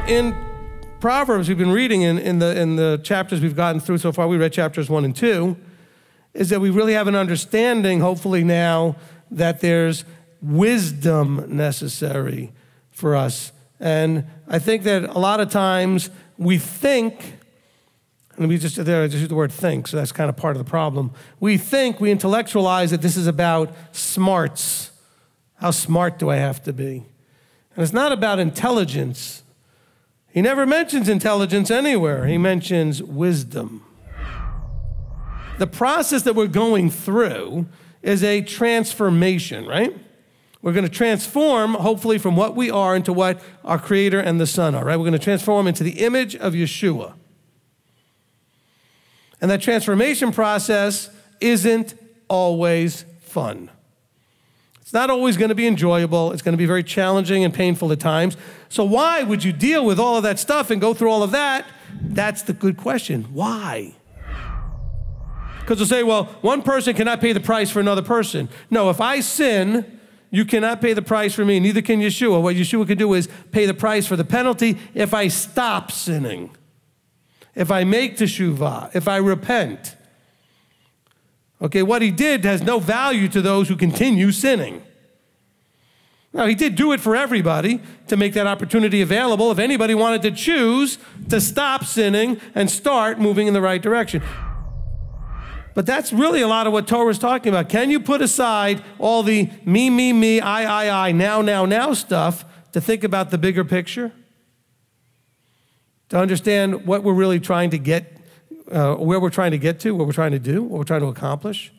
In Proverbs, we've been reading in the chapters we've gotten through so far, we read chapters 1 and 2, is that we really have an understanding, hopefully now, that there's wisdom necessary for us. And I think that a lot of times we think, and I just use the word think, so that's kind of part of the problem. We intellectualize that this is about smarts. How smart do I have to be? And it's not about intelligence. He never mentions intelligence anywhere. He mentions wisdom. The process that we're going through is a transformation, right? We're going to transform, hopefully, from what we are into what our Creator and the Son are, right? We're going to transform into the image of Yeshua. And that transformation process isn't always fun. It's not always going to be enjoyable. It's going to be very challenging and painful at times. So why would you deal with all of that stuff and go through all of that? That's the good question. Why? Because they'll say, well, one person cannot pay the price for another person. No, if I sin, you cannot pay the price for me. Neither can Yeshua. What Yeshua can do is pay the price for the penalty if I stop sinning, if I make teshuvah, if I repent. Okay, what he did has no value to those who continue sinning. Now, he did do it for everybody to make that opportunity available if anybody wanted to choose to stop sinning and start moving in the right direction. But that's really a lot of what Torah is talking about. Can you put aside all the me, I, now stuff to think about the bigger picture? To understand what we're really trying to get, where we're trying to get to, what we're trying to do, what we're trying to accomplish?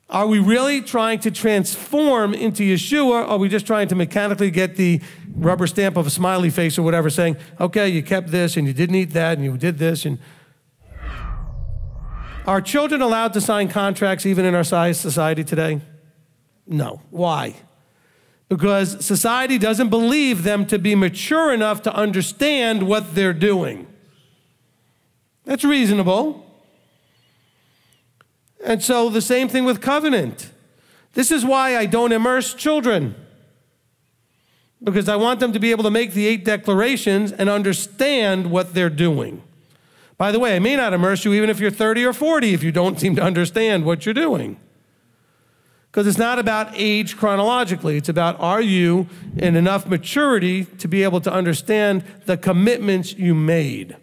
Are we really trying to transform into Yeshua, or are we just trying to mechanically get the rubber stamp of a smiley face or whatever, saying, okay, you kept this, and you didn't eat that, and you did this, and... Are children allowed to sign contracts even in our society today? No. Why? Because society doesn't believe them to be mature enough to understand what they're doing. That's reasonable. And so the same thing with covenant. This is why I don't immerse children. Because I want them to be able to make the 8 declarations and understand what they're doing. By the way, I may not immerse you even if you're 30 or 40 if you don't seem to understand what you're doing. Because it's not about age chronologically. It's about, are you in enough maturity to be able to understand the commitments you made?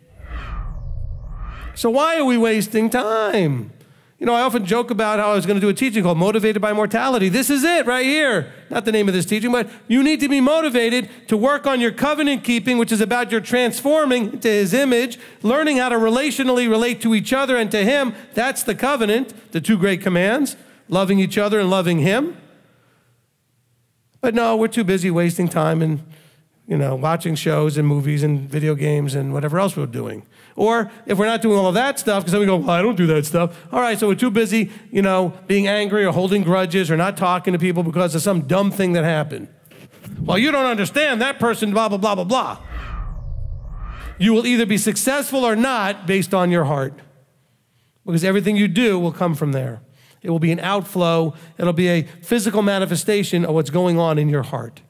So why are we wasting time? You know, I often joke about how I was going to do a teaching called Motivated by Mortality. This is it right here. Not the name of this teaching, but you need to be motivated to work on your covenant keeping, which is about your transforming into his image, learning how to relationally relate to each other and to him. That's the covenant, the 2 great commands, loving each other and loving him. But no, we're too busy wasting time and, you know, watching shows and movies and video games and whatever else we're doing. Or if we're not doing all of that stuff, because then we go, well, I don't do that stuff. All right, so we're too busy, you know, being angry or holding grudges or not talking to people because of some dumb thing that happened. Well, you don't understand that person, blah, blah, blah, blah, blah. You will either be successful or not based on your heart. Because everything you do will come from there. It will be an outflow. It'll be a physical manifestation of what's going on in your heart.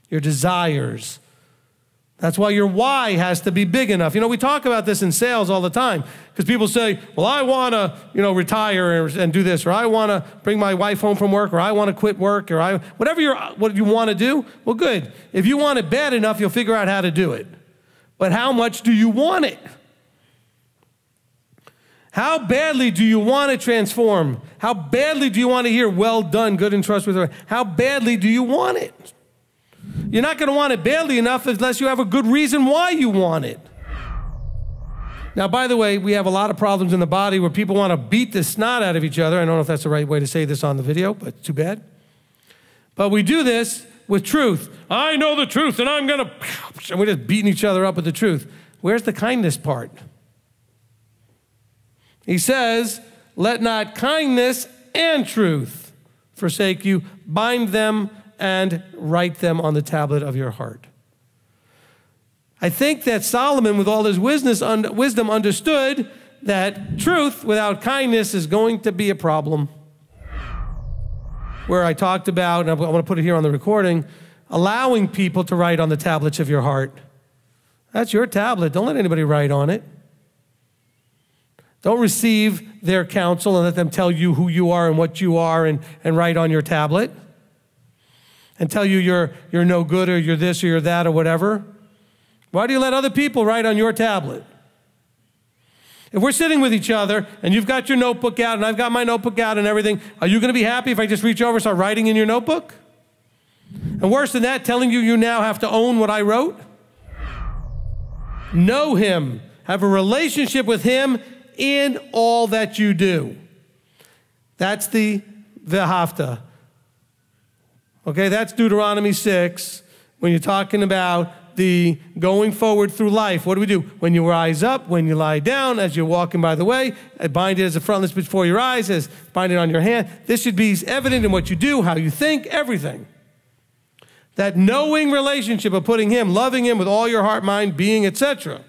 Your desires. That's why your why has to be big enough. You know, we talk about this in sales all the time because people say, well, I want to, you know, retire and do this, or I want to bring my wife home from work, or I want to quit work, or what you want to do. Well, good. If you want it bad enough, you'll figure out how to do it. But how much do you want it? How badly do you want to transform? How badly do you want to hear, well done, good and trustworthy? How badly do you want it? You're not going to want it badly enough unless you have a good reason why you want it. Now, by the way, we have a lot of problems in the body where people want to beat the snot out of each other. I don't know if that's the right way to say this on the video, but too bad. But we do this with truth. I know the truth, and I'm going to... And we're just beating each other up with the truth. Where's the kindness part? He says, let not kindness and truth forsake you. Bind them and write them on the tablet of your heart. I think that Solomon, with all his wisdom, understood that truth without kindness is going to be a problem. Where I talked about, and I want to put it here on the recording, allowing people to write on the tablets of your heart. That's your tablet. Don't let anybody write on it. Don't receive their counsel and let them tell you who you are and what you are and write on your tablet and tell you you're no good or you're this or you're that or whatever. Why do you let other people write on your tablet? If we're sitting with each other and you've got your notebook out and I've got my notebook out and everything, are you going to be happy if I just reach over and start writing in your notebook? And worse than that, telling you now have to own what I wrote? Know him. Have a relationship with him in all that you do. That's the V'ahavta. Okay, that's Deuteronomy 6. When you're talking about the going forward through life, what do? When you rise up, when you lie down, as you're walking by the way, bind it as a frontlets before your eyes, as bind it on your hand. This should be evident in what you do, how you think, everything. That knowing relationship of putting him, loving him with all your heart, mind, being, etc.